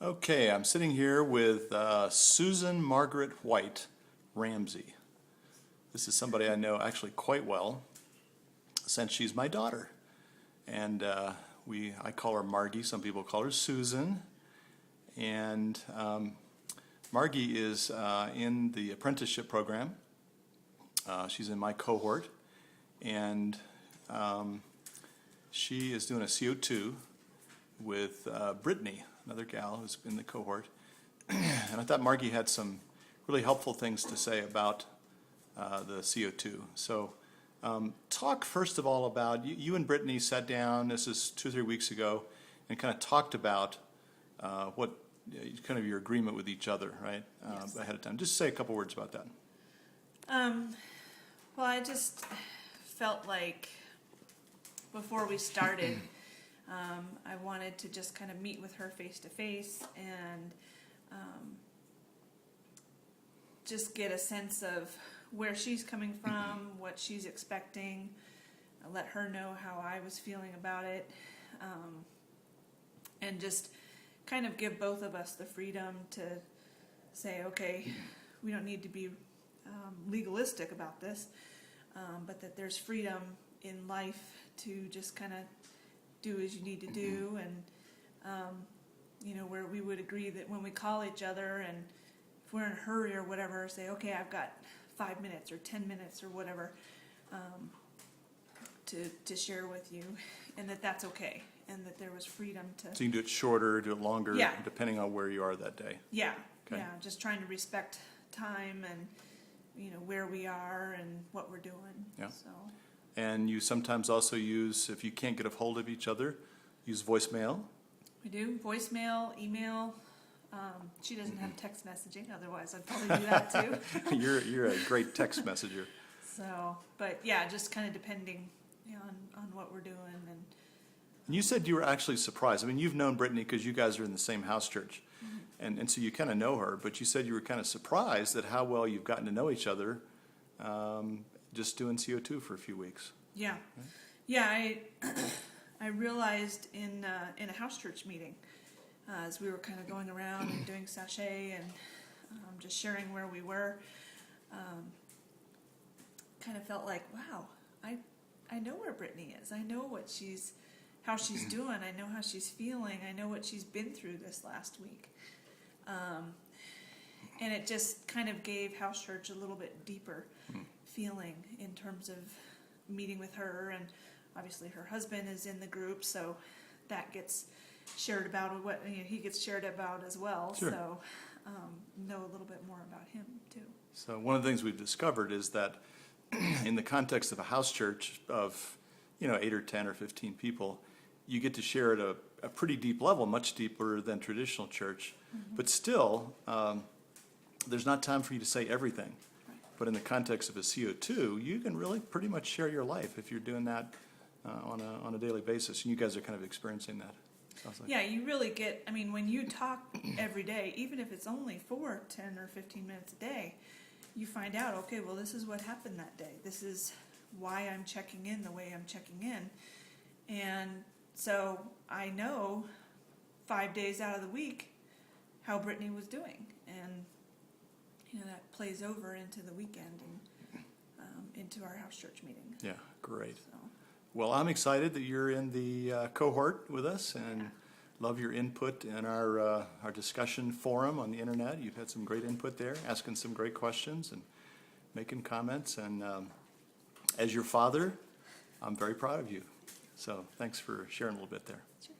Okay, I'm sitting here with Susan Margaret White Ramsey. This is somebody I know actually quite well since she's my daughter. And I call her Margee, some people call her Susan. And Margee is in the apprenticeship program. She's in my cohort. And she is doing a CO2 with Brittany, another gal who's in the cohort. And I thought Margee had some really helpful things to say about the CO2. So talk first of all about, you and Brittany sat down, this is 2 or 3 weeks ago, and kind of talked about what kind of your agreement with each other, right? Yes. Ahead of time. Just say a couple words about that. Well, I just felt like before we started, I wanted to just kind of meet with her face to face and just get a sense of where she's coming from, what she's expecting, let her know how I was feeling about it, and just kind of give both of us the freedom to say, okay, we don't need to be legalistic about this, but that there's freedom in life to just kind of do as you need to do, and where we would agree that when we call each other and if we're in a hurry or whatever, say, okay, I've got 5 minutes or 10 minutes or whatever to share with you, and that's okay, and that there was freedom to. So you can do it shorter, do it longer, Yeah. depending on where you are that day. Yeah, Okay. yeah, just trying to respect time and where we are and what we're doing. Yeah. So. And you sometimes also use, if you can't get a hold of each other, use voicemail. We do voicemail, email. She doesn't have text messaging, otherwise I'd probably do that too. You're a great text messenger. So, but yeah, just kind of depending on what we're doing. And you said you were actually surprised. I mean, you've known Brittany because you guys are in the same house church. And so you kind of know her, but you said you were kind of surprised at how well you've gotten to know each other just doing CO2 for a few weeks. Yeah, yeah. I realized in a house church meeting as we were kind of going around and doing sachet and just sharing where we were, kind of felt like, wow, I know where Brittany is. I know how she's doing. I know how she's feeling. I know what she's been through this last week. And it just kind of gave house church a little bit deeper feeling in terms of meeting with her, and obviously her husband is in the group, so that gets shared about what he gets shared about as well. Sure. So know a little bit more about him too. So one of the things we've discovered is that in the context of a house church of 8 or 10 or 15 people, you get to share at a pretty deep level, much deeper than traditional church. But still, there's not time for you to say everything. Right. But in the context of a CO2, you can really pretty much share your life if you're doing that on a daily basis. And you guys are kind of experiencing that. Sounds like. Yeah, you really get, when you talk every day, even if it's only for 10 or 15 minutes a day, you find out, okay, well, this is what happened that day. This is why I'm checking in the way I'm checking in. And so I know 5 days out of the week how Brittany was doing. And, that plays over into the weekend and into our house church meeting. Yeah, great. So. Well, I'm excited that you're in the cohort with us, and love your input in our discussion forum on the internet. You've had some great input there, asking some great questions and making comments. And as your father, I'm very proud of you. So thanks for sharing a little bit there. Sure.